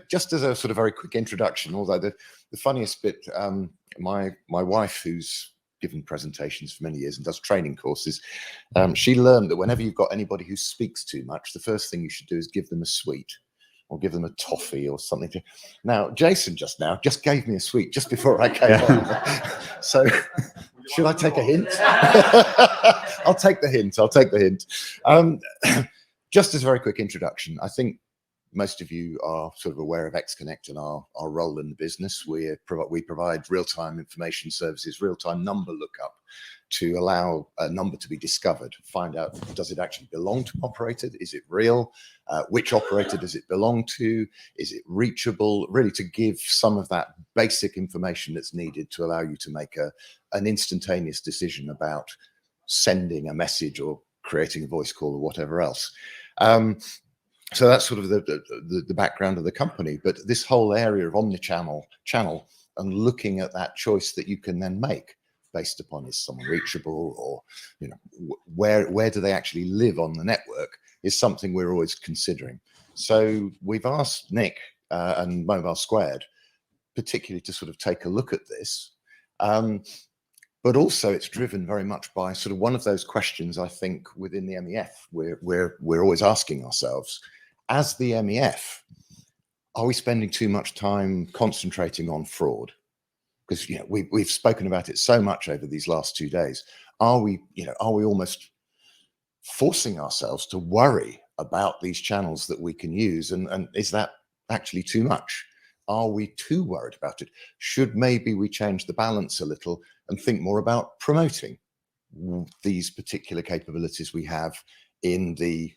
just as a sort of very quick introduction, although the funniest bit, my wife, who's given presentations for many years and does training courses, she learned that whenever you've got anybody who speaks too much, the first thing you should do is give them a sweet, or give them a toffee or something. Now, Jason just gave me a sweet just before I came on. So should I take a hint? I'll take the hint. Just as a very quick introduction, I think most of you are sort of aware of XConnect and our role in the business. We provide real-time information services, real-time number lookup, to allow a number to be discovered, find out, does it actually belong to an operator? Is it real? Which operator does it belong to? Is it reachable? Really to give some of that basic information that's needed to allow you to make an instantaneous decision about sending a message or creating a voice call or whatever else. So that's sort of the background of the company. But this whole area of omnichannel and looking at that choice that you can then make based upon, is someone reachable, or where do they actually live on the network, is something we're always considering. So we've asked Nick and Mobilesquared particularly to sort of take a look at this, but also it's driven very much by sort of one of those questions I think within the MEF we're always asking ourselves, as the MEF, are we spending too much time concentrating on fraud? Because we've spoken about it so much over these last 2 days. Are we almost forcing ourselves to worry about these channels that we can use? And is that actually too much? Are we too worried about it? Should maybe we change the balance a little and think more about promoting these particular capabilities we have in the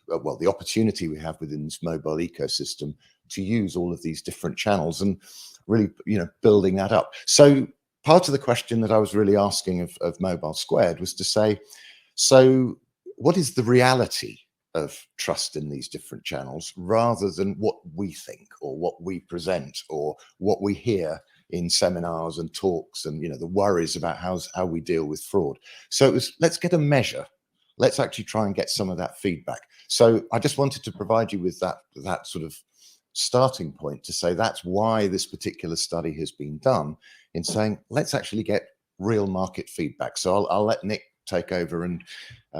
opportunity we have within this mobile ecosystem to use all of these different channels, and really, building that up. So part of the question that I was really asking of Mobilesquared was to say, so what is the reality of trust in these different channels, rather than what we think or what we present or what we hear in seminars and talks, and the worries about how we deal with fraud. So it was, let's get a measure. Let's actually try and get some of that feedback. So I just wanted to provide you with that sort of starting point to say that's why this particular study has been done, in saying let's actually get real market feedback. So I'll let Nick take over and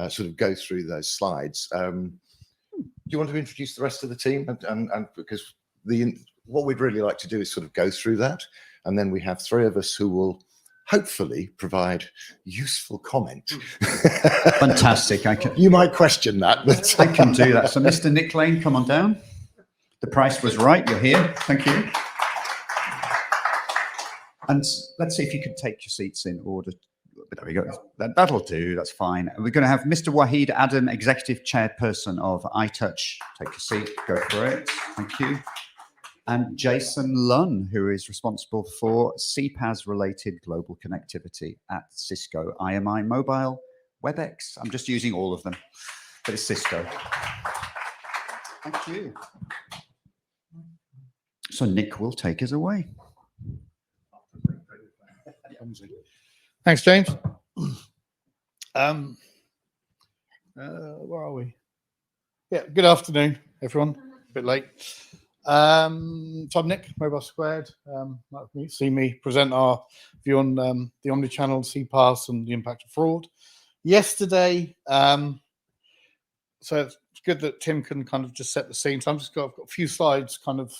sort of go through those slides. Do you want to introduce the rest of the team? And because what we'd really like to do is sort of go through that, and then we have 3 of us who will hopefully provide useful comment. Fantastic. You might question that, but I can do that. So Mr. Nick Lane, come on down. The price was right. You're here. Thank you. And let's see if you could take your seats in order. There we go. That'll do. That's fine. We're going to have Mr. Wahid Adam, Executive Chairperson of iTouch. Take your seat. Go for it. Thank you. And Jason Lunn, who is responsible for CPaaS-related global connectivity at Cisco, IMI Mobile, WebEx. I'm just using all of them, but it's Cisco. Thank you. So Nick will take us away. Thanks, James. Where are we? Yeah, good afternoon, everyone. A bit late. So I'm Nick, Mobilesquared. Might see me present our view on the Omnichannel, CPaaS, and the impact of fraud. Yesterday, so it's good that Tim can kind of just set the scene. So I've got a few slides, kind of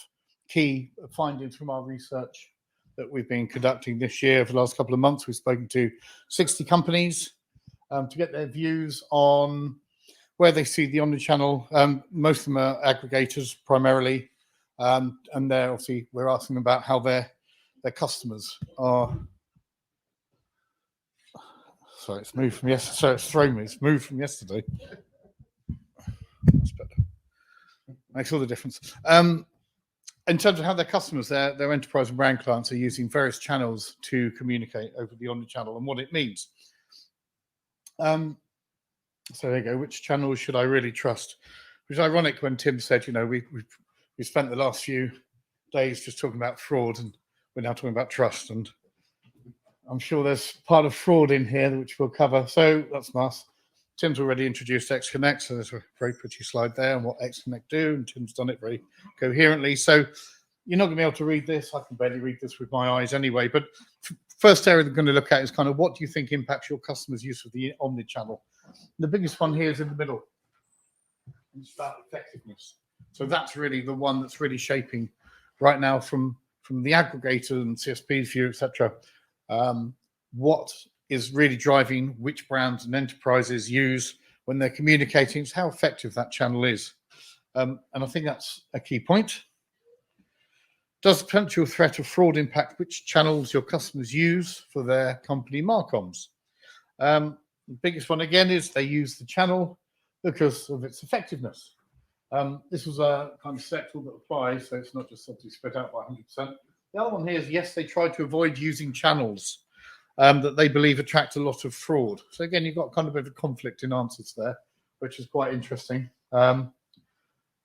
key findings from our research that we've been conducting this year. For the last couple of months, we've spoken to 60 companies to get their views on where they see the omnichannel. Most of them are aggregators primarily, and they're obviously, we're asking about how their customers are. Sorry, it's moved from yesterday. So it's thrown me. It's moved from yesterday. That's better. Makes all the difference. In terms of how their customers, their enterprise and brand clients are using various channels to communicate over the omnichannel and what it means. So there you go. Which channel should I really trust? Which is ironic when Tim said, we spent the last few days just talking about fraud, and we're now talking about trust. And I'm sure there's part of fraud in here which we'll cover. So that's nice. Tim's already introduced XConnect, so there's a very pretty slide there on what XConnect do, and Tim's done it very coherently. So you're not going to be able to read this. I can barely read this with my eyes anyway. But first area we're going to look at is kind of what do you think impacts your customers' use of the omnichannel? The biggest one here is in the middle. It's about effectiveness. So that's really the one that's really shaping right now from the aggregator and CSP view, etc. What is really driving which brands and enterprises use when they're communicating? It's how effective that channel is. And I think that's a key point. Does the potential threat of fraud impact which channels your customers use for their company marcoms? The biggest one, again, is they use the channel because of its effectiveness. This was a kind of sectoral that applies, so it's not just something split out by 100%. The other one here is, yes, they try to avoid using channels that they believe attract a lot of fraud. So again, you've got kind of a bit of a conflict in answers there, which is quite interesting.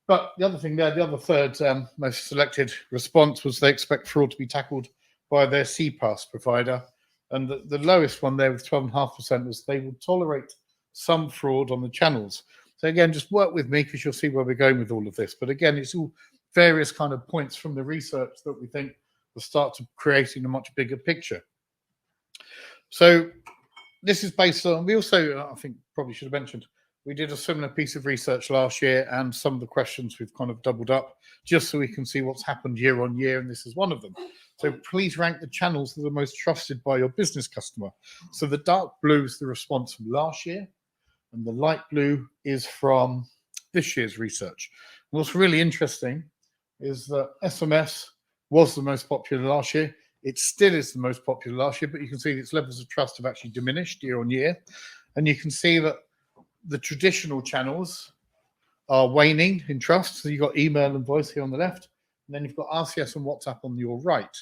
But the other thing there, the other third most selected response was they expect fraud to be tackled by their CPaaS provider. And the lowest one there with 12.5% was they will tolerate some fraud on the channels. So again, just work with me because you'll see where we're going with all of this. But again, it's all various kind of points from the research that we think will start to creating a much bigger picture. So this is based on, we also, I think probably should have mentioned, we did a similar piece of research last year, and some of the questions we've kind of doubled up just so we can see what's happened year on year, and this is one of them. So please rank the channels that are most trusted by your business customer. So the dark blue is the response from last year, and the light blue is from this year's research. And what's really interesting is that SMS was the most popular last year. It still is the most popular last year, but you can see its levels of trust have actually diminished year on year. And you can see that the traditional channels are waning in trust. So you've got email and voice here on the left, and then you've got RCS and WhatsApp on your right.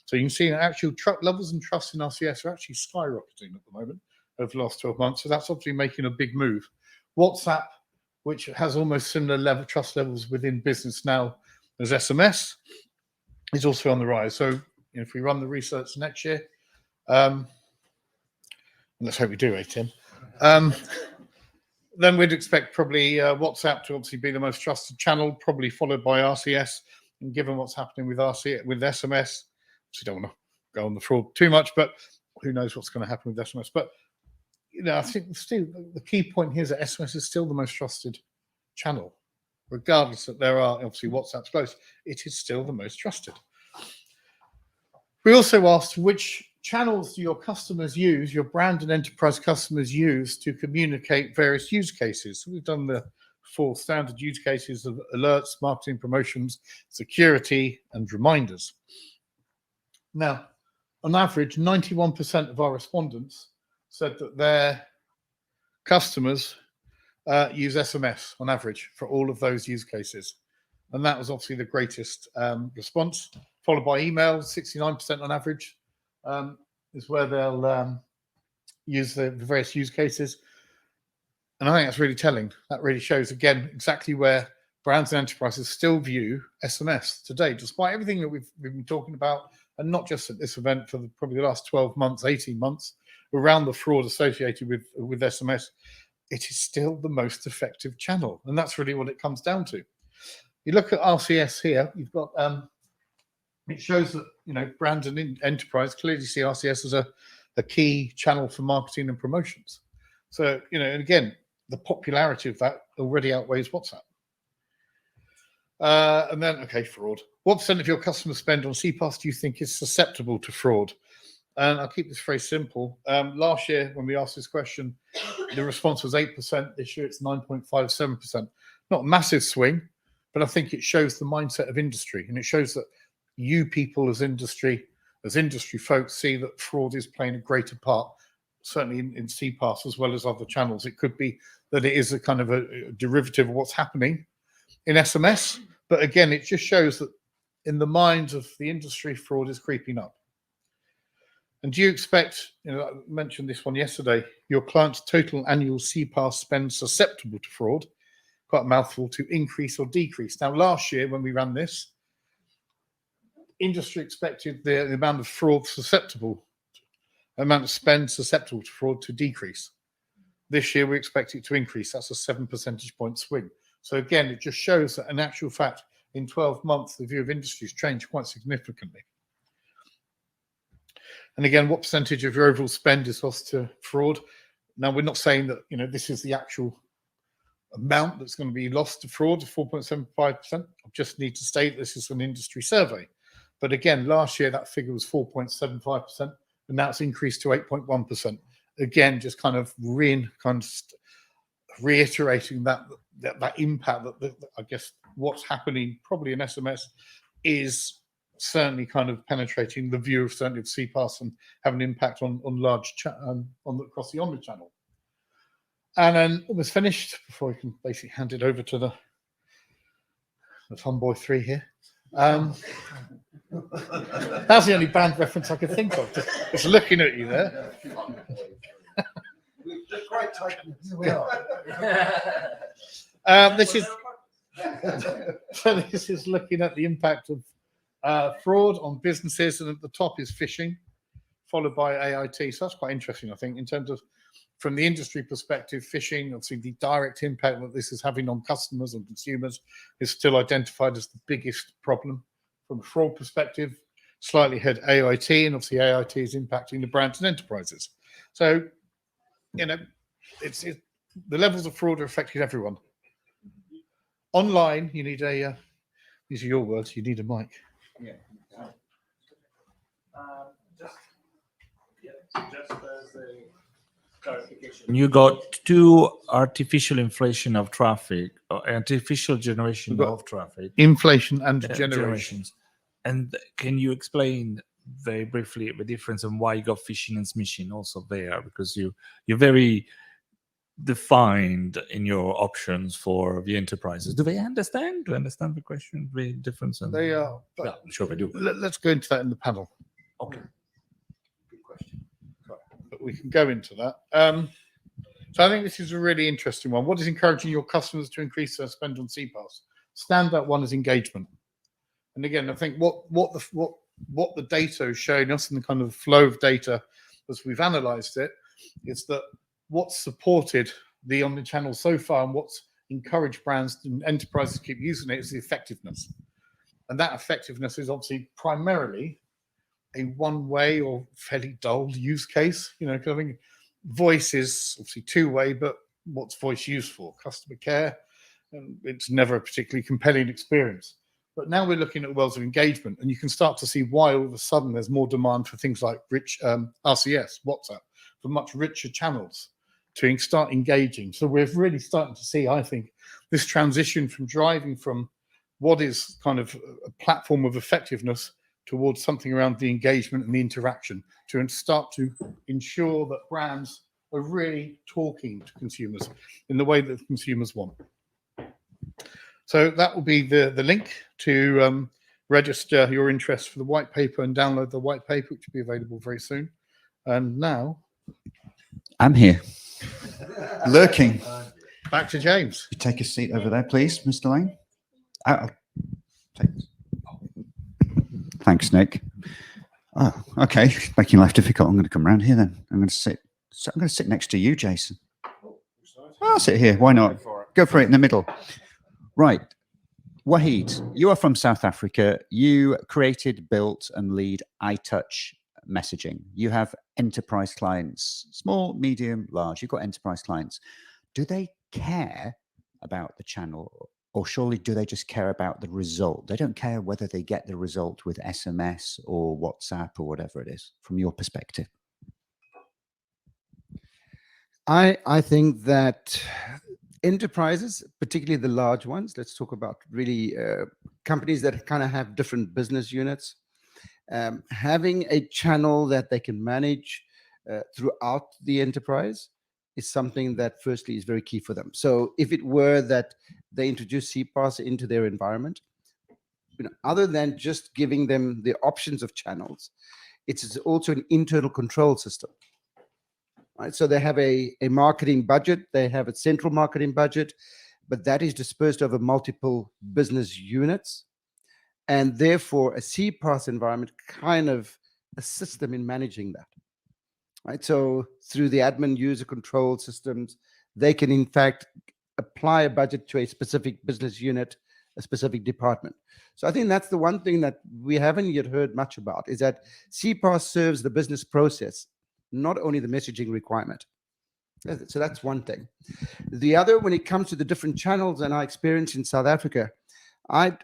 So you can see that actual levels and trust in RCS are actually skyrocketing at the moment over the last 12 months. So that's obviously making a big move. WhatsApp, which has almost similar trust levels within business now as SMS, is also on the rise. So if we run the research next year, let's hope we do, Tim. Then we'd expect probably WhatsApp to obviously be the most trusted channel, probably followed by RCS. And given what's happening with SMS, obviously don't want to go on the fraud too much, but who knows what's going to happen with SMS. But I think still the key point here is that SMS is still the most trusted channel, regardless that there are obviously WhatsApp's close. It is still the most trusted. We also asked which channels do your customers use, your brand and enterprise customers use to communicate various use cases. So we've done the 4 standard use cases of alerts, marketing, promotions, security, and reminders. Now, on average, 91% of our respondents said that their customers use SMS on average for all of those use cases. And that was obviously the greatest response, followed by email, 69% on average. Is where they'll use the various use cases. And I think that's really telling. That really shows, again, exactly where brands and enterprises still view SMS today, despite everything that we've been talking about, and not just at this event for probably the last 12 months, 18 months, around the fraud associated with SMS. It is still the most effective channel. And that's really what it comes down to. You look at RCS here, you've got... it shows that, brands and enterprise clearly see RCS as a key channel for marketing and promotions. So, and again, the popularity of that already outweighs WhatsApp. And then, fraud. What % of your customer spend on CPaaS do you think is susceptible to fraud? And I'll keep this very simple. Last year, when we asked this question, the response was 8%. This year, it's 9.57%. Not a massive swing, but I think it shows the mindset of industry, and it shows that you people as industry folks see that fraud is playing a greater part, certainly in CPaaS as well as other channels. It could be that it is a kind of a derivative of what's happening in SMS. But again, it just shows that in the minds of the industry, fraud is creeping up. And do you expect, I mentioned this one yesterday, your client's total annual CPaaS spend susceptible to fraud, quite a mouthful, to increase or decrease? Now, last year when we ran this, industry expected the amount of fraud amount of spend susceptible to fraud to decrease. This year, we expect it to increase. That's a 7 percentage point swing. So again, it just shows that in actual fact, in 12 months, the view of industry has changed quite significantly. And again, what percentage of your overall spend is lost to fraud? Now, we're not saying that, you know, this is the actual amount that's going to be lost to fraud, 4.75%. I just need to state this is an industry survey. But again, last year, that figure was 4.75%, and now it's increased to 8.1%. Again, just kind of reiterating that impact that I guess what's happening probably in SMS is certainly kind of penetrating the view of certainly of CPaaS and having an impact on large across the Omnichannel. And then almost finished before we can basically hand it over to the fun boy 3 here. That's the only band reference I could think of. Just looking at you there. Just quite tight. We are. This is looking at the impact of fraud on businesses, and at the top is phishing, followed by AIT. So that's quite interesting, I think, in terms of from the industry perspective. Phishing, obviously, the direct impact that this is having on customers and consumers is still identified as the biggest problem. From a fraud perspective, slightly ahead AIT, and obviously AIT is impacting the brands and enterprises. So, you know, the levels of fraud are affecting everyone. Online, you need these are your words, you need a mic. Yeah. Just as a clarification. You got 2 artificial inflation of traffic, or artificial generation of traffic. Inflation and Generations. And can you explain very briefly the difference and why you got phishing and smishing also there? Because you're very defined in your options for the enterprises. Do they understand? Do you understand the question, the difference? They are. Yeah, I'm sure they do. Let's go into that in the panel. Okay. Good question. But we can go into that. So I think this is a really interesting one. What is encouraging your customers to increase their spend on CPaaS? Standout one is engagement. And again, I think what the data is showing us, and the kind of flow of data as we've analysed it, is that what's supported the omnichannel so far and what's encouraged brands and enterprises to keep using it is the effectiveness. And that effectiveness is obviously primarily a one-way or fairly dull use case. You know, because I think voice is obviously two-way, but what's voice used for? Customer care. And it's never a particularly compelling experience. But now we're looking at worlds of engagement, and you can start to see why all of a sudden there's more demand for things like rich RCS, WhatsApp, for much richer channels to start engaging. So we're really starting to see, I think, this transition from driving from what is kind of a platform of effectiveness towards something around the engagement and the interaction to start to ensure that brands are really talking to consumers in the way that consumers want. So that will be the link to register your interest for the white paper and download the white paper, which will be available very soon. And now I'm here, lurking. Back to James. You take a seat over there, please, Mr. Lane. Thanks, Nick. Oh, okay, making life difficult. I'm going to come around here then. I'm going to sit. So I'm going to sit next to you, Jason. I'll sit here. Why not? Go for it in the middle. Right. Wahid, you are from South Africa. You created, built, and lead iTouch messaging. You have enterprise clients, small, medium, large. You've got enterprise clients. Do they care about the channel, or surely do they just care about the result? They don't care whether they get the result with SMS or WhatsApp or whatever it is, from your perspective. I think that enterprises, particularly the large ones, let's talk about really companies that kind of have different business units, having a channel that they can manage throughout the enterprise is something that firstly is very key for them. So if it were that they introduce CPaaS into their environment, you know, other than just giving them the options of channels, it's also an internal control system. Right? So they have a marketing budget, they have a central marketing budget, but that is dispersed over multiple business units. And therefore, a CPaaS environment kind of assists them in managing that. Right? So through the admin user control systems, they can in fact apply a budget to a specific business unit a specific department. So I think that's the one thing that we haven't yet heard much about, is that CPaaS serves the business process, not only the messaging requirement. So that's one thing. The other, when it comes to the different channels and our experience in South Africa, I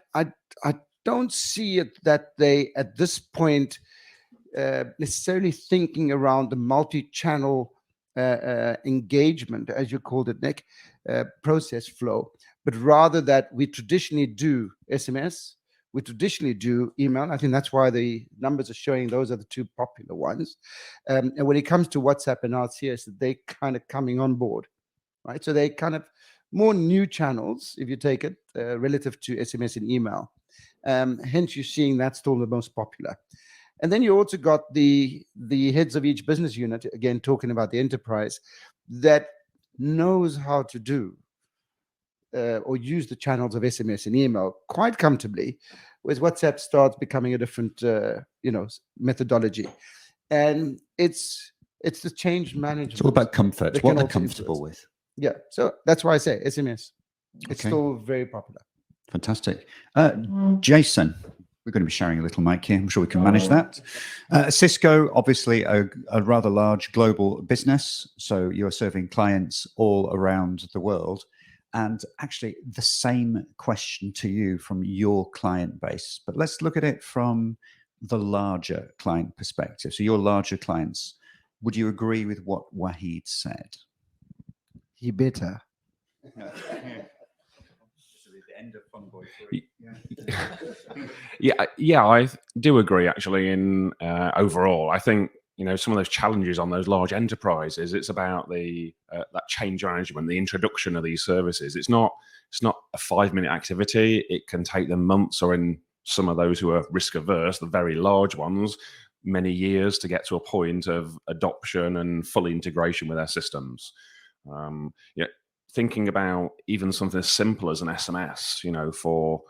don't see it that they, at this point, necessarily thinking around the multi-channel engagement, as you called it, Nick, process flow, but rather that we traditionally do SMS, we traditionally do email. I think that's why the numbers are showing those are the two popular ones. And when it comes to WhatsApp and RCS, they kind of coming on board, right? So they kind of more new channels, if you take it, relative to SMS and email. Hence, you're seeing that's still the most popular. And then you also got the heads of each business unit, again, talking about the enterprise, that knows how to do or use the channels of SMS and email quite comfortably, whereas WhatsApp starts becoming a different, methodology. And it's the change management. It's all about comfort, that what can they're also comfortable influence. with. Yeah, so that's why I say SMS. It's Okay. still very popular. Fantastic. Jason, we're going to be sharing a little mic here. I'm sure we can manage that. Cisco, obviously a rather large global business. So you're serving clients all around the world. And actually the same question to you from your client base, but let's look at it from the larger client perspective. So your larger clients, would you agree with what Wahid said? He better. Yeah, I do agree. Actually, in overall, I think some of those challenges on those large enterprises. It's about the that change management, the introduction of these services. It's not a 5-minute activity. It can take them months, or in some of those who are risk averse, the very large ones, many years to get to a point of adoption and full integration with their systems. Thinking about even something as simple as an SMS, for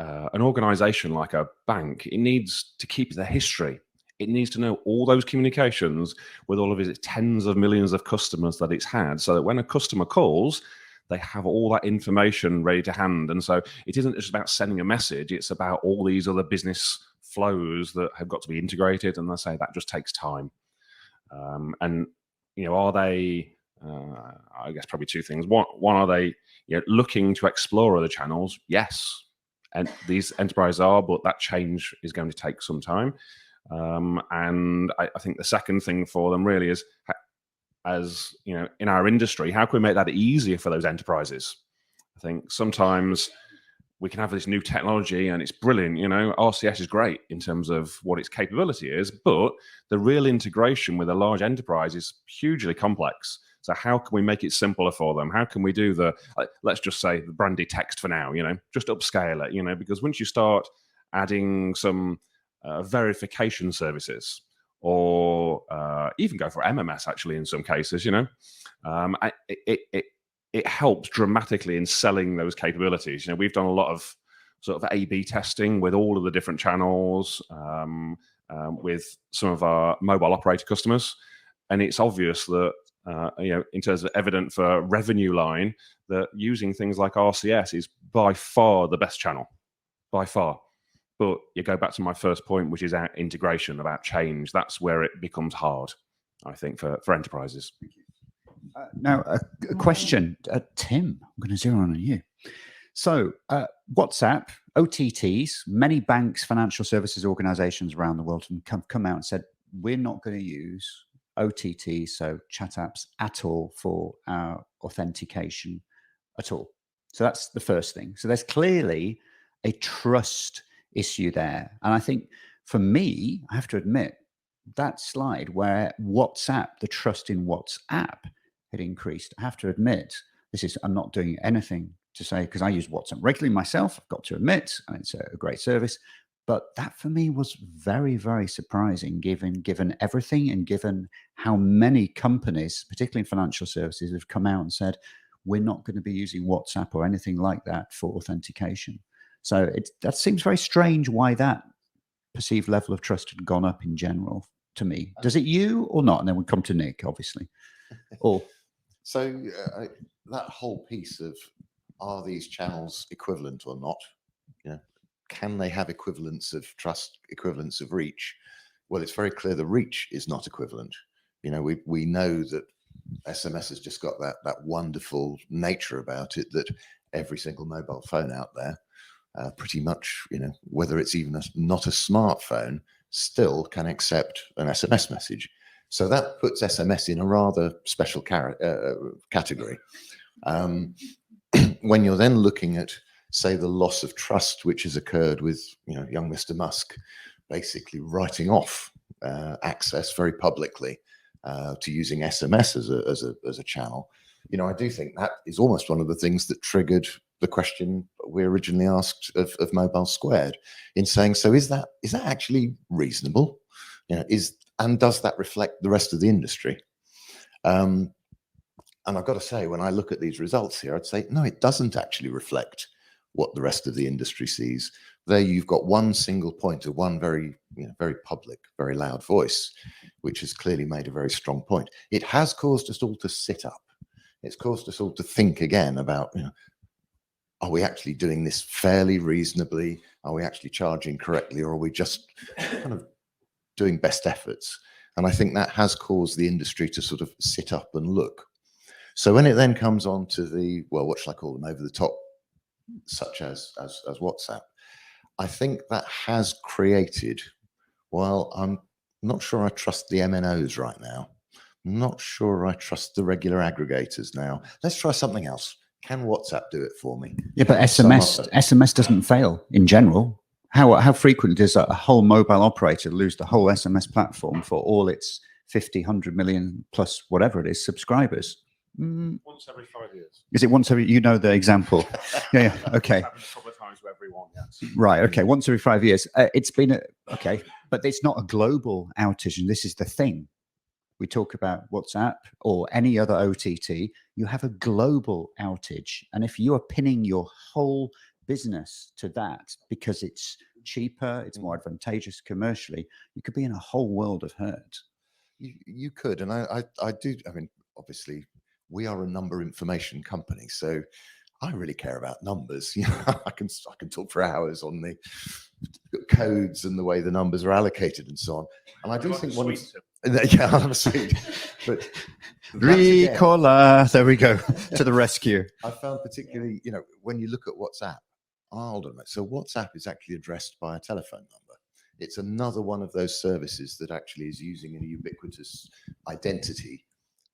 an organization like a bank, it needs to keep the history. It needs to know all those communications with all of its tens of millions of customers that it's had, so that when a customer calls, they have all that information ready to hand. And so it isn't just about sending a message, it's about all these other business flows that have got to be integrated. And I say that just takes time. Are they, I guess probably two things. One, are they looking to explore other channels? Yes. And these enterprises are, but that change is going to take some time. And I think the second thing for them really is, as in our industry, how can we make that easier for those enterprises? I think sometimes we can have this new technology and it's brilliant. RCS is great in terms of what its capability is, but the real integration with a large enterprise is hugely complex. So how can we make it simpler for them? How can we do let's just say the brandy text for now, just upscale it, because once you start adding some verification services, or even go for MMS actually in some cases, it helps dramatically in selling those capabilities. We've done a lot of sort of A/B testing with all of the different channels with some of our mobile operator customers, and it's obvious that in terms of evident for revenue line, that using things like RCS is by far the best channel, by far. But you go back to my first point, which is our integration, about change. That's where it becomes hard, I think, for enterprises. Now, a question, Tim. I'm going to zero in on you. So, WhatsApp, OTTs, many banks, financial services organizations around the world have come out and said, we're not going to use OTT, so chat apps, at all for our authentication at all. So that's the first thing. So there's clearly a trust issue there. And I think for me, I have to admit, that slide where WhatsApp, the trust in WhatsApp had increased, I have to admit, I'm not doing anything to say, because I use WhatsApp regularly myself, I've got to admit, and it's a great service. But that for me was very, very surprising, given everything and given how many companies, particularly in financial services, have come out and said, we're not going to be using WhatsApp or anything like that for authentication. So that seems very strange why that perceived level of trust had gone up in general to me. Does it you or not? And then we come to Nick, obviously. Or So that whole piece of are these channels equivalent or not? You know, can they have equivalence of trust, equivalence of reach? Well, it's very clear the reach is not equivalent. You know, we know that SMS has just got that wonderful nature about it that every single mobile phone out there, pretty much, you know, whether it's even not a smartphone, still can accept an SMS message. So that puts SMS in a rather special category. When you're then looking at, say, the loss of trust which has occurred with, you know, young Mr. Musk basically writing off access very publicly to using SMS as a channel, you know, I do think that is almost one of the things that triggered the question we originally asked of Mobilesquared, in saying, so is that actually reasonable? You know, and does that reflect the rest of the industry? And I've got to say, when I look at these results here, I'd say, no, it doesn't actually reflect what the rest of the industry sees. There you've got one single point of one very, you know, very public, very loud voice, which has clearly made a very strong point. It has caused us all to sit up. It's caused us all to think again about, you know, are we actually doing this fairly reasonably? Are we actually charging correctly? Or are we just kind of doing best efforts? And I think that has caused the industry to sort of sit up and look. So when it then comes on to the, well, what shall I call them, over the top, such as WhatsApp, I think that has created, while I'm not sure I trust the MNOs right now, I'm not sure I trust the regular aggregators now. Let's try something else. Can WhatsApp do it for me? Yeah, but SMS doesn't fail in general. How frequently does a whole mobile operator lose the whole SMS platform for all its 50, 100 million plus whatever it is subscribers? Once every 5 years. Is it once every? You know the example. Yeah. Okay. It's happened a couple of times with everyone. Yes. Right. Okay. Once every 5 years. It's been okay, but it's not a global outage, and this is the thing. We talk about WhatsApp or any other OTT. You have a global outage, and if you are pinning your whole business to that because it's cheaper, it's more advantageous commercially, you could be in a whole world of hurt. You could, and I do. I mean, obviously, we are a number information company, so I really care about numbers. You know, I can talk for hours on the codes and the way the numbers are allocated and so on. And I do think one of yeah, I'm sweet, but Ricola, there we go to the rescue. I found particularly, you know, when you look at WhatsApp, hold on a minute. So WhatsApp is actually addressed by a telephone number. It's another one of those services that actually is using a ubiquitous identity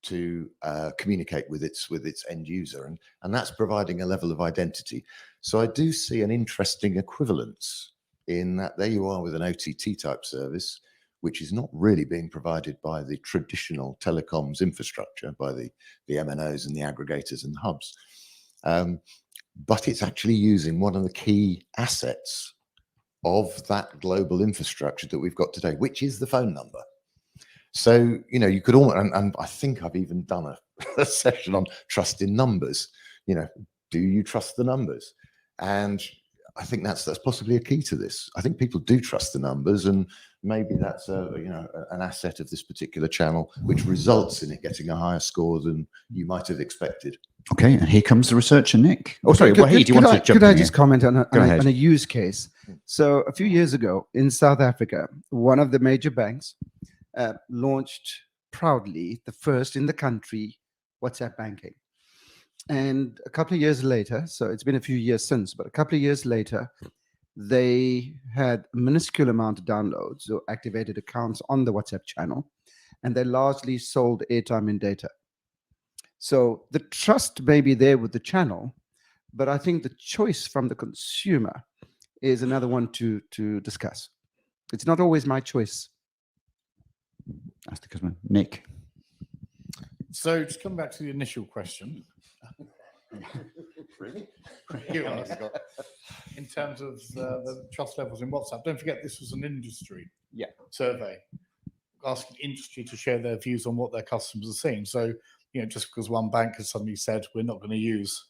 to communicate with its end user, and that's providing a level of identity. So I do see an interesting equivalence in that there you are with an OTT type service, which is not really being provided by the traditional telecoms infrastructure, by the MNOs and the aggregators and the hubs, but it's actually using one of the key assets of that global infrastructure that we've got today, which is the phone number. So, you know, you could almost, and I think I've even done a session on trust in numbers. You know, do you trust the numbers? And I think that's possibly a key to this. I think people do trust the numbers, and maybe that's an asset of this particular channel, which results in it getting a higher score than you might have expected. Okay, and here comes the researcher, Nick. Oh, sorry, Wahid, do you want to jump in? Could I just comment on a use case? Mm. So a few years ago in South Africa, one of the major banks launched proudly the first in the country WhatsApp banking. And a couple of years later, so it's been a few years since, but a couple of years later, they had a minuscule amount of downloads or activated accounts on the WhatsApp channel, and they largely sold airtime and data. So the trust may be there with the channel, but I think the choice from the consumer is another one to discuss. It's not always my choice. That's the customer. Nick. So just come back to the initial question. Really? You asked, in terms of the trust levels in WhatsApp, don't forget this was an industry survey asking industry to share their views on what their customers are seeing. So, you know, just because one bank has suddenly said we're not going to use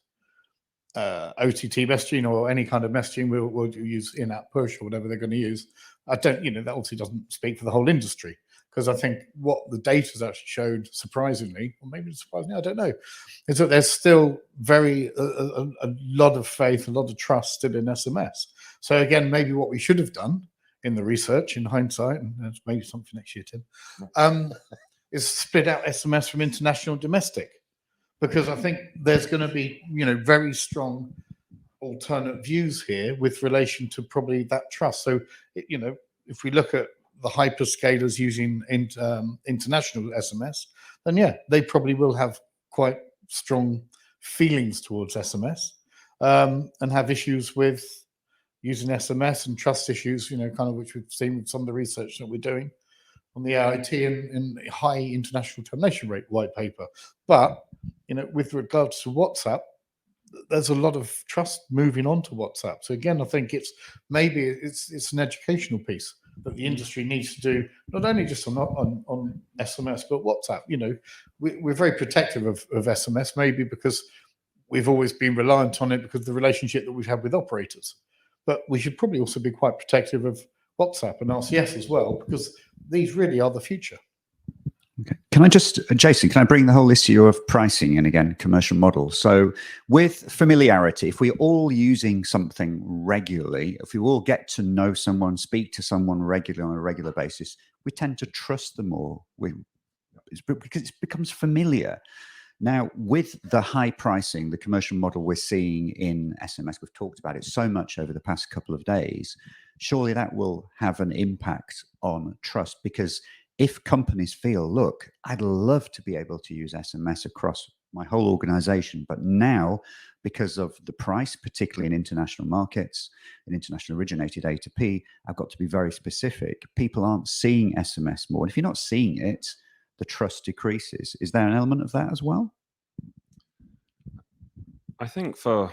OTT messaging or any kind of messaging, we'll use in-app push or whatever they're going to use. I don't, you know, that obviously doesn't speak for the whole industry. because I think what the data has actually showed, surprisingly, or maybe surprisingly, I don't know, is that there's still a lot of faith, a lot of trust still in SMS. So again, maybe what we should have done in the research, in hindsight, and that's maybe something next year, Tim, is split out SMS from international and domestic, because I think there's going to be, very strong alternate views here with relation to probably that trust. So, if we look at the hyperscalers using international SMS, then yeah, they probably will have quite strong feelings towards SMS, and have issues with using SMS and trust issues, kind of which we've seen with some of the research that we're doing on the AIT and high international termination rate white paper. But, with regards to WhatsApp, there's a lot of trust moving on to WhatsApp. So again, I think it's an educational piece that the industry needs to do, not only just on SMS, but WhatsApp. We're very protective of SMS, maybe because we've always been reliant on it because of the relationship that we've had with operators. But we should probably also be quite protective of WhatsApp and RCS as well, because these really are the future. Okay. Jason, can I bring the whole issue of pricing and again, commercial model? So with familiarity, if we're all using something regularly, if we all get to know someone, speak to someone regularly on a regular basis, we tend to trust them more because it becomes familiar. Now, with the high pricing, the commercial model we're seeing in SMS, we've talked about it so much over the past couple of days, surely that will have an impact on trust, because if companies feel, look, I'd love to be able to use SMS across my whole organization, but now because of the price, particularly in international markets, in international originated A2P, I've got to be very specific. People aren't seeing SMS more. And if you're not seeing it, the trust decreases. Is there an element of that as well? I think for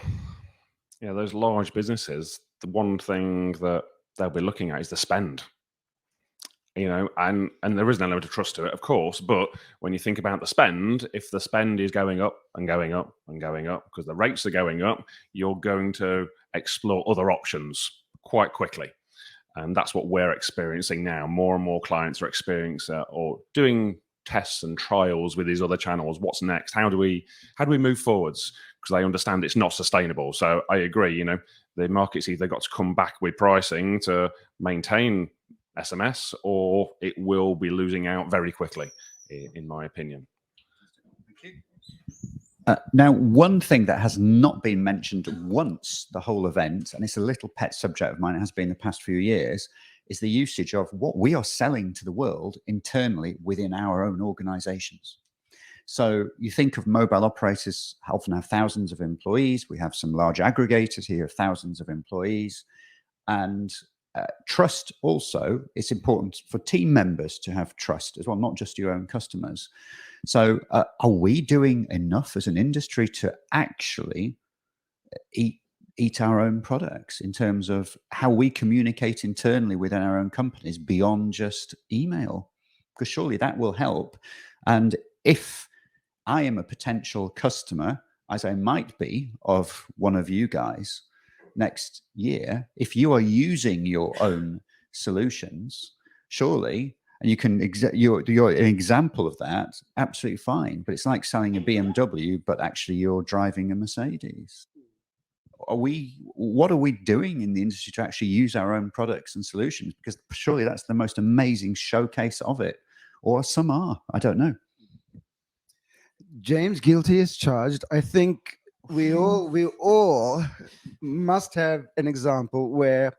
those large businesses, the one thing that they'll be looking at is the spend. And there is an element of trust to it, of course, but when you think about the spend, if the spend is going up and going up and going up because the rates are going up, you're going to explore other options quite quickly. And that's what we're experiencing now. More and more clients are experiencing or doing tests and trials with these other channels. What's next? How do we move forwards? Because they understand it's not sustainable. So I agree, the market's either got to come back with pricing to maintain SMS, or it will be losing out very quickly, in my opinion. Now, one thing that has not been mentioned once the whole event, and it's a little pet subject of mine, it has been the past few years, is the usage of what we are selling to the world internally within our own organizations. So you think of mobile operators often have thousands of employees. We have some large aggregators here of thousands of employees. And trust also, it's important for team members to have trust as well, not just your own customers. So are we doing enough as an industry to actually eat our own products in terms of how we communicate internally within our own companies beyond just email? Because surely that will help. And if I am a potential customer, as I might be, of one of you guys next year, if you are using your own solutions, surely, and you can you're an example of that, absolutely fine. But it's like selling a BMW, but actually you're driving a Mercedes. What are we doing in the industry to actually use our own products and solutions? Because surely that's the most amazing showcase of it. Or some are, I don't know. James, guilty as charged. I think we all must have an example where,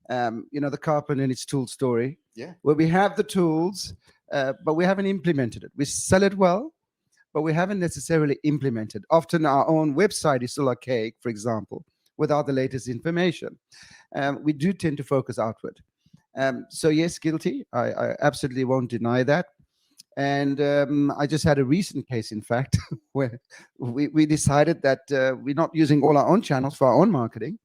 the carpenter and its tool story, where we have the tools, but we haven't implemented it. We sell it well, but we haven't necessarily implemented. Often our own website is still archaic, for example, without the latest information. We do tend to focus outward. So yes, guilty. I absolutely won't deny that. And I just had a recent case, in fact, where we decided that we're not using all our own channels for our own marketing.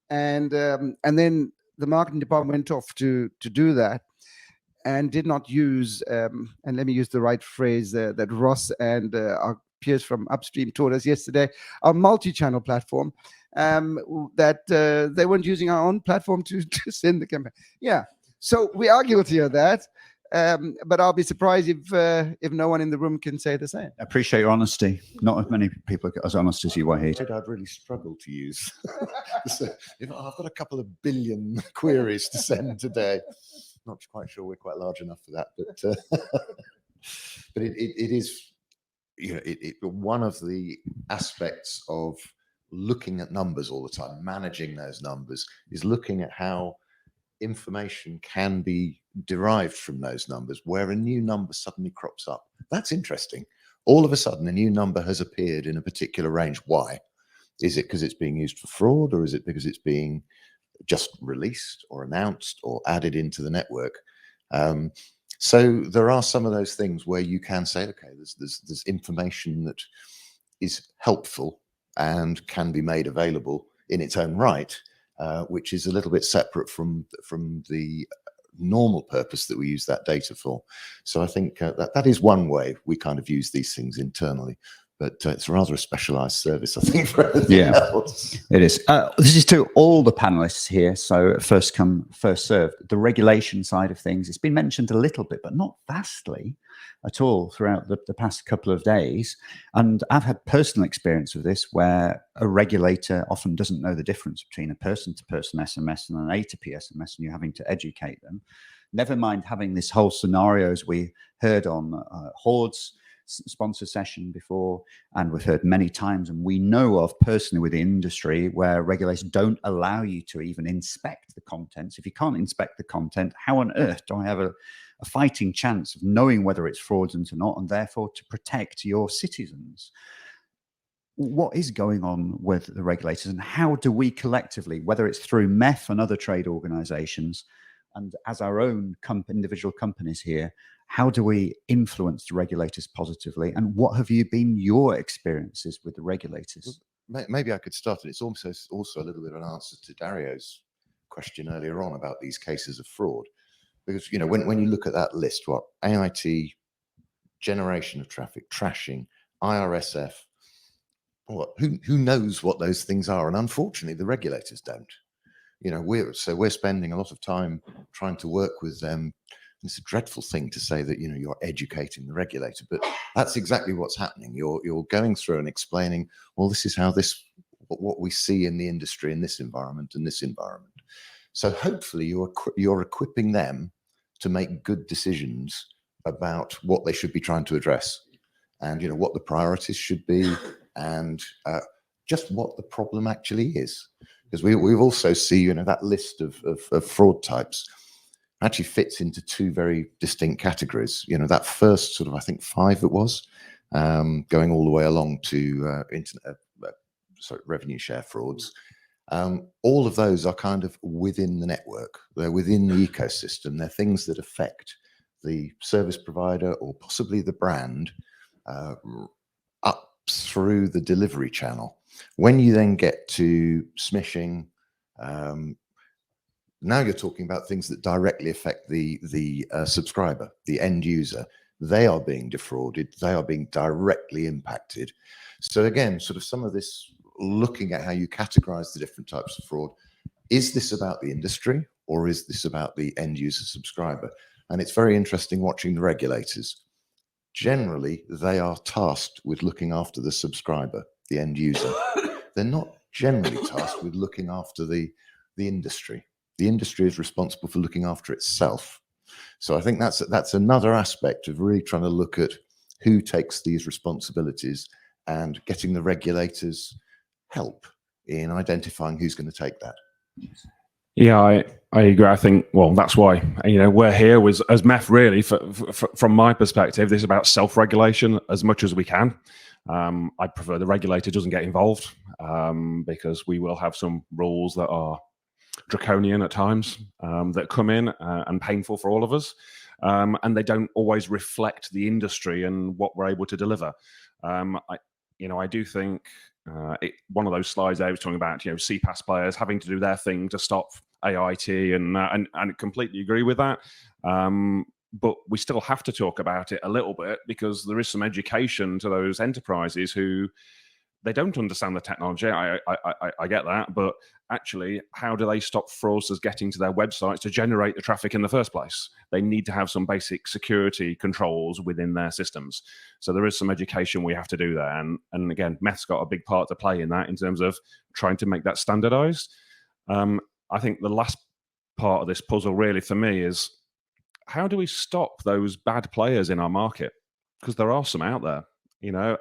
And then the marketing department went off to do that and did not use, and let me use the right phrase that Ross and our peers from Upstream taught us yesterday, our multi-channel platform, that they weren't using our own platform to send the campaign. Yeah, so we are guilty of that. But I'll be surprised if no one in the room can say the same. Appreciate your honesty. Not as many people are as honest as you, Wahid. I'd really struggle to use. So, I've got a couple of billion queries to send today. Not quite sure we're quite large enough for that, but it is, one of the aspects of looking at numbers all the time, managing those numbers, is looking at how information can be derived from those numbers, where a new number suddenly crops up. That's interesting. All of a sudden, a new number has appeared in a particular range. Why? Is it because it's being used for fraud, or is it because it's being just released or announced or added into the network? So there are some of those things where you can say, okay, there's information that is helpful and can be made available in its own right, which is a little bit separate from the normal purpose that we use that data for. So I think that is one way we kind of use these things internally. But it's rather a specialized service, I think, for everything else. It is. This is to all the panelists here. So first come, first served. The regulation side of things, it's been mentioned a little bit, but not vastly at all throughout the past couple of days. And I've had personal experience of this, where a regulator often doesn't know the difference between a person-to-person SMS and an A2P SMS, and you're having to educate them. Never mind having this whole scenarios we heard on Horde's sponsor session before, and we've heard many times, and we know of personally with the industry where regulators don't allow you to even inspect the contents. If you can't inspect the content, how on earth do I have a fighting chance of knowing whether it's fraudulent or not, and therefore to protect your citizens? What is going on with the regulators, and how do we collectively, whether it's through MEF and other trade organizations, and as our own individual companies here, how do we influence the regulators positively? And what have been your experiences with the regulators? Maybe I could start, and it's also a little bit of an answer to Dario's question earlier on about these cases of fraud. Because, when you look at that list, what AIT, generation of traffic, trashing, IRSF, who knows what those things are? And unfortunately, the regulators don't. We're spending a lot of time trying to work with them. It's a dreadful thing to say that you're educating the regulator, but that's exactly what's happening. You're going through and explaining, well, this is how what we see in the industry in this environment and this environment. So hopefully you're equipping them to make good decisions about what they should be trying to address, and what the priorities should be, and just what the problem actually is. Because we've also see that list of fraud types actually fits into two very distinct categories. That first sort of, I think 5 it was, going all the way along to revenue share frauds. All of those are kind of within the network. They're within the ecosystem. They're things that affect the service provider or possibly the brand up through the delivery channel. When you then get to smishing, now you're talking about things that directly affect the subscriber, the end user. They are being defrauded. They are being directly impacted. So again, sort of some of this looking at how you categorize the different types of fraud. Is this about the industry, or is this about the end user subscriber? And it's very interesting watching the regulators. Generally, they are tasked with looking after the subscriber, the end user. They're not generally tasked with looking after the industry. The industry is responsible for looking after itself. So I think that's another aspect of really trying to look at who takes these responsibilities and getting the regulators help in identifying who's going to take that. Yeah, I agree. I think, well, that's why, we're here as MEF, really, from my perspective. This is about self-regulation as much as we can. I prefer the regulator doesn't get involved, because we will have some rules that are draconian at times, that come in and painful for all of us, and they don't always reflect the industry and what we're able to deliver. I do think one of those slides I was talking about, CPaaS players having to do their thing to stop AIT, and completely agree with that. But we still have to talk about it a little bit, because there is some education to those enterprises who they don't understand the technology. I get that, but actually, how do they stop fraudsters getting to their websites to generate the traffic in the first place? They need to have some basic security controls within their systems. So there is some education we have to do there, and again, Meth's got a big part to play in that in terms of trying to make that standardized. I think the last part of this puzzle, really, for me, is how do we stop those bad players in our market? Because there are some out there,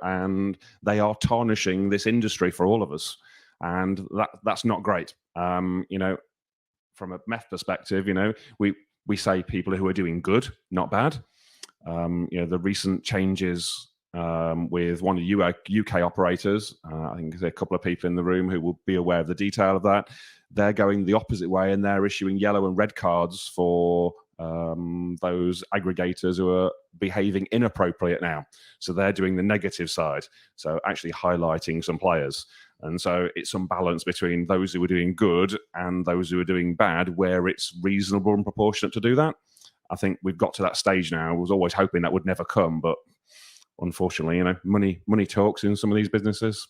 and they are tarnishing this industry for all of us, and that's not great. From a Meth perspective, we say people who are doing good, not bad. The recent changes with one of the UK operators, I think there's a couple of people in the room who will be aware of the detail of that. They're going the opposite way, and they're issuing yellow and red cards for those aggregators who are behaving inappropriate now. So they're doing the negative side, so actually highlighting some players. And so it's some balance between those who are doing good and those who are doing bad, where it's reasonable and proportionate to do that. I think we've got to that stage now. I was always hoping that would never come, but unfortunately, money talks in some of these businesses.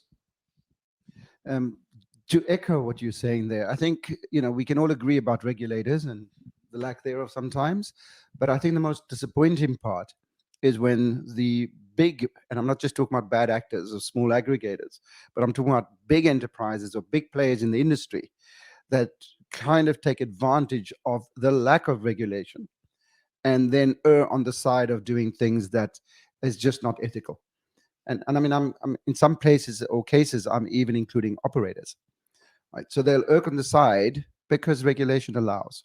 To echo what you're saying there, I think, we can all agree about regulators and the lack thereof sometimes, but I think the most disappointing part is when the big, and I'm not just talking about bad actors or small aggregators, but I'm talking about big enterprises or big players in the industry that kind of take advantage of the lack of regulation and then err on the side of doing things that is just not ethical. And I mean, I'm in some places or cases, I'm even including operators, right? So they'll err on the side because regulation allows.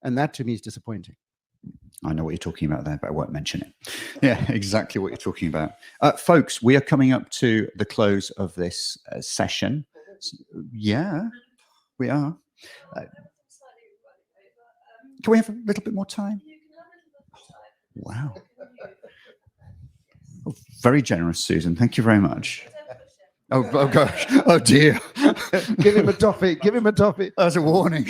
And that to me is disappointing. I know what you're talking about there, but I won't mention it. Yeah, exactly what you're talking about. Folks, we are coming up to the close of this session. Yeah, we are. Can we have a little bit more time? Wow. Oh, very generous, Susan. Thank you very much. Oh gosh. Oh dear. Give him a toffee. Give him a toffee. That's a warning.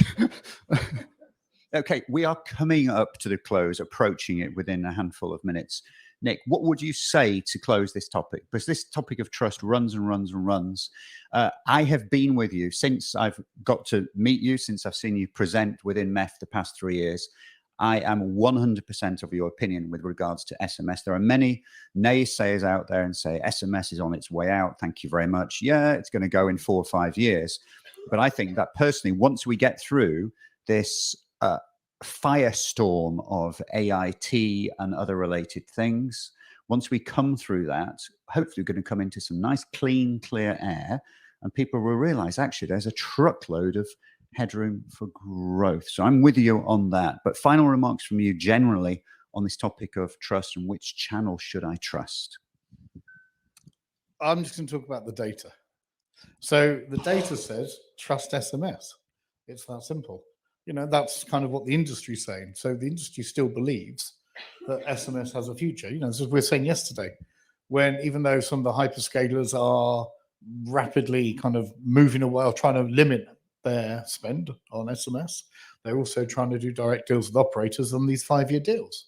Okay, we are coming up to the close, approaching it within a handful of minutes. Nick, what would you say to close this topic? Because this topic of trust runs and runs and runs. I have been with you since I've got to meet you, since I've seen you present within Meth the past 3 years. I am 100% of your opinion with regards to SMS. There are many naysayers out there and say SMS is on its way out. Thank you very much. Yeah, it's going to go in 4 or 5 years. But I think that personally, once we get through this firestorm of AIT and other related things, once we come through that, hopefully we're going to come into some nice, clean, clear air, and people will realize actually there's a truckload of headroom for growth. So I'm with you on that. But final remarks from you generally on this topic of trust and which channel should I trust? I'm just going to talk about the data. So the data says trust SMS. It's that simple. That's kind of what the industry's saying. So the industry still believes that SMS has a future. As we were saying yesterday, when even though some of the hyperscalers are rapidly kind of moving away or trying to limit their spend on SMS, they're also trying to do direct deals with operators on these 5-year deals.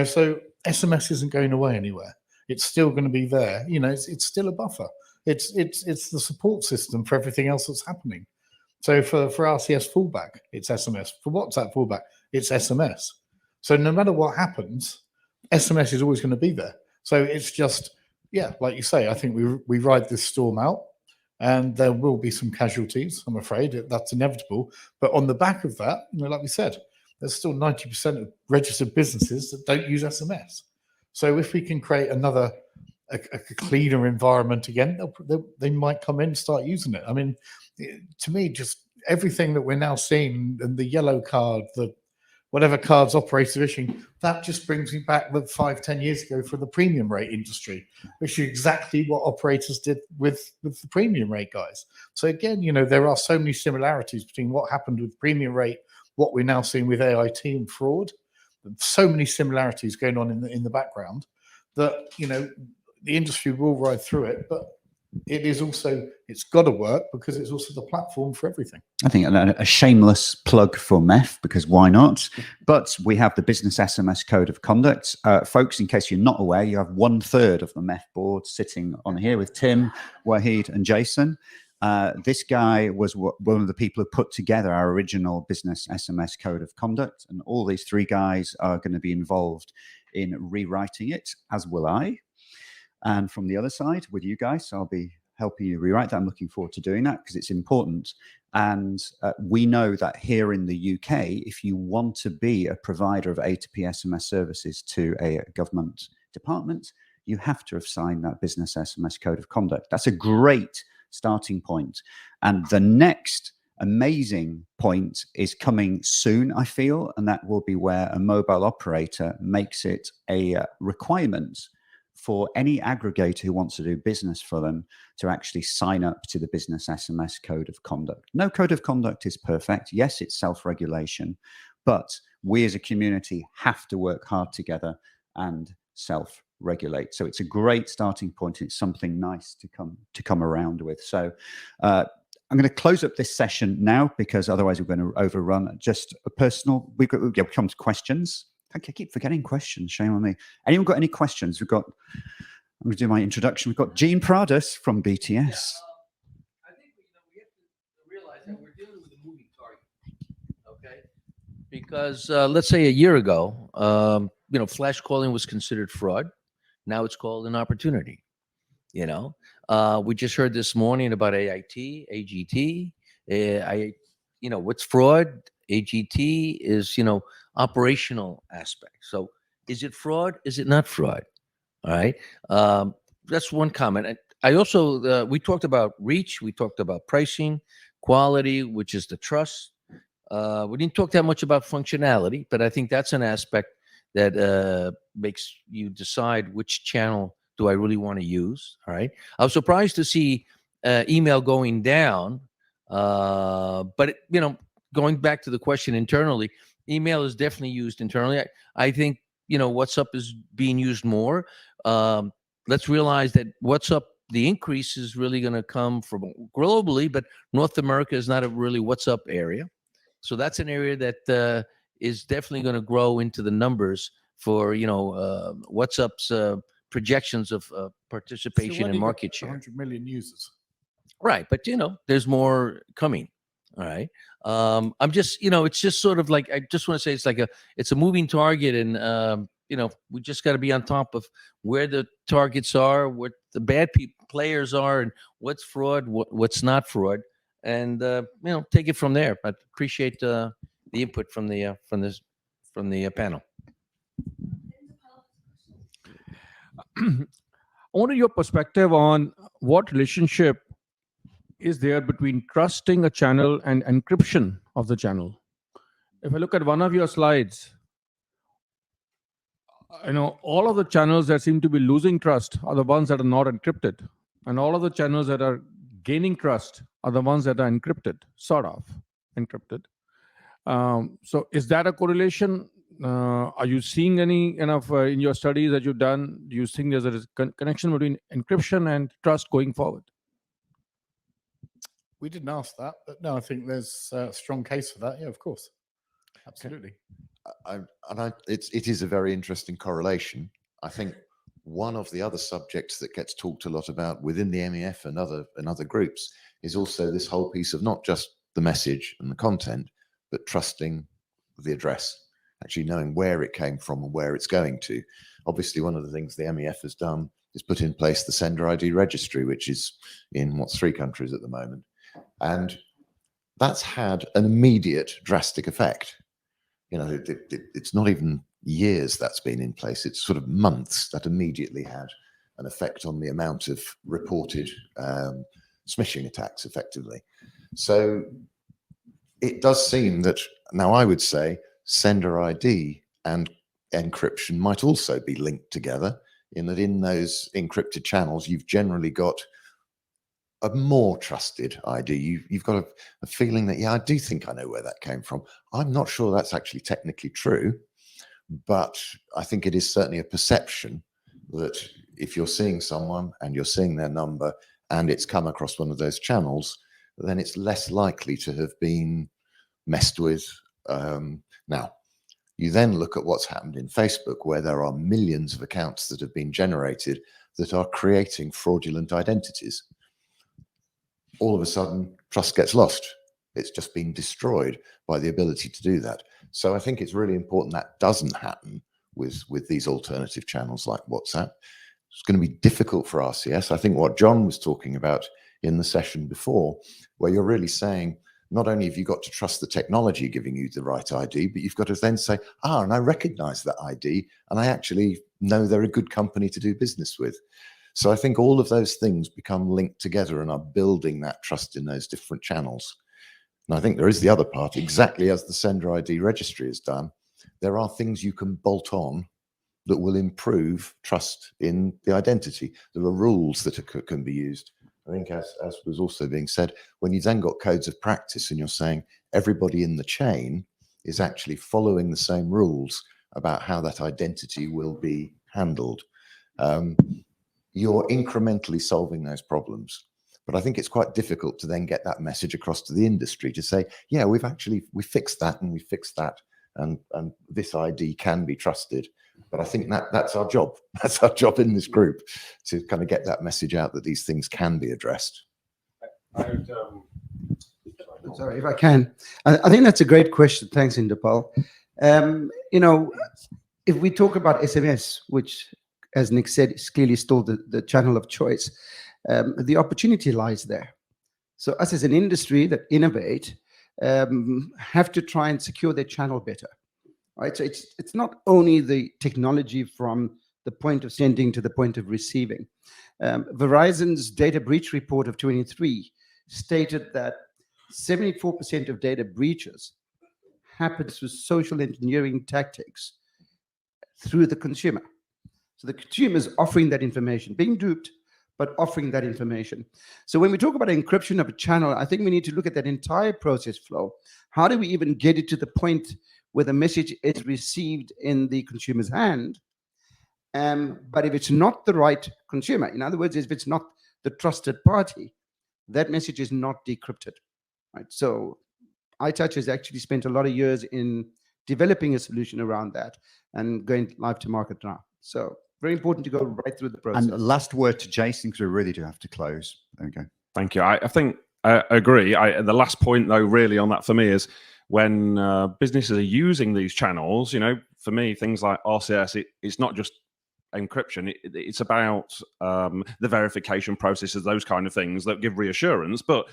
So SMS isn't going away anywhere. It's still going to be there. It's still a buffer. It's the support system for everything else that's happening. So for RCS fallback, it's SMS. For WhatsApp fallback, it's SMS. So no matter what happens, SMS is always going to be there. So it's just, like you say, I think we ride this storm out, and there will be some casualties, I'm afraid. That's inevitable. But on the back of that, like we said, there's still 90% of registered businesses that don't use SMS. So if we can create another a cleaner environment again, they might come in and start using it. I mean, to me, just everything that we're now seeing, and the yellow card, the whatever cards operators are issuing, that just brings me back 5-10 years ago for the premium rate industry, which is exactly what operators did with the premium rate guys. So again, there are so many similarities between what happened with premium rate, what we're now seeing with AIT and fraud. So many similarities going on in the background that the industry will ride through it, but it is also, it's got to work because it's also the platform for everything. I think a shameless plug for MEF, because why not? But we have the Business SMS Code of Conduct. Folks, in case you're not aware, you have 1/3 of the MEF board sitting on here with Tim, Wahid, and Jason. This guy was one of the people who put together our original Business SMS Code of Conduct, and all these three guys are going to be involved in rewriting it, as will I. And from the other side, with you guys, I'll be helping you rewrite that. I'm looking forward to doing that because it's important. And we know that here in the UK, if you want to be a provider of A2P SMS services to a government department, you have to have signed that Business SMS Code of Conduct. That's a great starting point. And the next amazing point is coming soon, I feel, and that will be where a mobile operator makes it a requirement for any aggregator who wants to do business for them to actually sign up to the Business SMS Code of Conduct. No code of conduct is perfect. Yes, it's self-regulation, but we as a community have to work hard together and self-regulate. So it's a great starting point. It's something nice to come around with. So I'm going to close up this session now because otherwise we're going to overrun. Just a personal, we've come to questions. I keep forgetting questions. Shame on me. Anyone got any questions? I'm going to do my introduction. We've got Gene Pradis from BTS. Yeah, I think we have to realize that we're dealing with a moving target. Okay, because let's say a year ago, flash calling was considered fraud. Now it's called an opportunity. We just heard this morning about AIT, AGT. What's fraud? AGT is, operational aspect. So is it fraud? Is it not fraud? All right. That's one comment. I also, we talked about reach. We talked about pricing, quality, which is the trust. We didn't talk that much about functionality, but I think that's an aspect that makes you decide which channel do I really want to use. All right. I was surprised to see email going down, but going back to the question internally, email is definitely used internally. I think, WhatsApp is being used more. Let's realize that WhatsApp, the increase is really going to come from globally, but North America is not a really WhatsApp area. So that's an area that is definitely going to grow into the numbers for, WhatsApp's projections of participation in market share. 100 million users. Right. But, there's more coming. All right. I'm just, it's just sort of like, I just want to say it's a moving target, and, we just got to be on top of where the targets are, what the bad players are, and what's fraud, what's not fraud, and, take it from there. But appreciate the input from the panel. I wanted your perspective on what relationship is there between trusting a channel and encryption of the channel. If I look at one of your slides, all of the channels that seem to be losing trust are the ones that are not encrypted. And all of the channels that are gaining trust are the ones that are encrypted, sort of encrypted. So is that a correlation? Are you seeing any in your studies that you've done, do you think there's a connection between encryption and trust going forward? We didn't ask that, but no, I think there's a strong case for that. Yeah, of course. Absolutely. It is a very interesting correlation. I think one of the other subjects that gets talked a lot about within the MEF and other groups is also this whole piece of not just the message and the content, but trusting the address, actually knowing where it came from and where it's going to. Obviously, one of the things the MEF has done is put in place the sender ID registry, which is in 3 countries at the moment. And that's had an immediate drastic effect. It's not even years that's been in place. It's sort of months that immediately had an effect on the amount of reported smishing attacks effectively. So it does seem that now I would say sender ID and encryption might also be linked together, in that in those encrypted channels, you've generally got a more trusted ID. You've got a feeling that, yeah, I do think I know where that came from. I'm not sure that's actually technically true, but I think it is certainly a perception that if you're seeing someone and you're seeing their number and it's come across one of those channels, then it's less likely to have been messed with. Now, you then look at what's happened in Facebook, where there are millions of accounts that have been generated that are creating fraudulent identities. All of a sudden, trust gets lost. It's just been destroyed by the ability to do that. So I think it's really important that doesn't happen with these alternative channels like WhatsApp. It's going to be difficult for RCS. I think what John was talking about in the session before, where you're really saying, not only have you got to trust the technology giving you the right ID, but you've got to then say, and I recognize that ID, and I actually know they're a good company to do business with. So I think all of those things become linked together and are building that trust in those different channels. And I think there is the other part, exactly as the sender ID registry has done. There are things you can bolt on that will improve trust in the identity. There are rules that can be used. I think as was also being said, when you've then got codes of practice and you're saying everybody in the chain is actually following the same rules about how that identity will be handled, you're incrementally solving those problems. But I think it's quite difficult to then get that message across to the industry to say, yeah, we fixed that and we fixed that, and this ID can be trusted. But I think that's our job. That's our job in this group, to kind of get that message out that these things can be addressed. Sorry, if I can. I think that's a great question. Thanks, Inderpal. If we talk about SMS, which, as Nick said, is clearly still the channel of choice, the opportunity lies there. So us as an industry that innovate have to try and secure their channel better. Right? So it's not only the technology from the point of sending to the point of receiving. Verizon's data breach report of 23 stated that 74% of data breaches happens through social engineering tactics through the consumer. So the consumer is offering that information, being duped, but offering that information. So when we talk about encryption of a channel, I think we need to look at that entire process flow. How do we even get it to the point where the message is received in the consumer's hand? But if it's not the right consumer, in other words, if it's not the trusted party, that message is not decrypted. Right? So iTouch has actually spent a lot of years in developing a solution around that and going live to market now. So very important to go right through the process. And last word to Jason, because we really do have to close. There we go. Thank you. I think I agree. The last point, though, really on that for me is when businesses are using these channels, for me, things like RCS, it's not just encryption. It's about the verification processes, those kind of things that give reassurance. But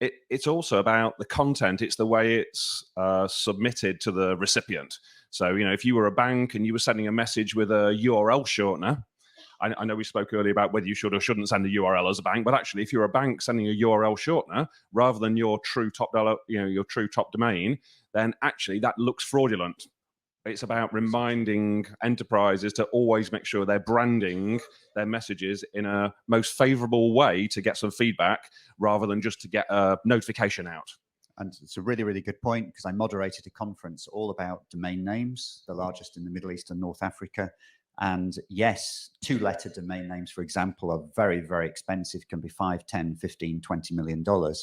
it's also about the content. It's the way it's submitted to the recipient. So, if you were a bank and you were sending a message with a URL shortener, I know we spoke earlier about whether you should or shouldn't send a URL as a bank, but actually, if you're a bank sending a URL shortener rather than your true top dollar, your true top domain, then actually that looks fraudulent. It's about reminding enterprises to always make sure they're branding their messages in a most favorable way to get some feedback rather than just to get a notification out. And it's a really, really good point, because I moderated a conference all about domain names, the largest in the Middle East and North Africa. And yes, 2-letter domain names, for example, are very, very expensive, can be 5, 10, 15, $20 million. But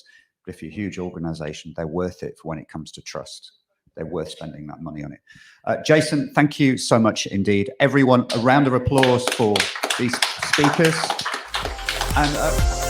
if you're a huge organization, they're worth it for when it comes to trust. They're worth spending that money on it. Jason, thank you so much indeed. Everyone, a round of applause for these speakers. And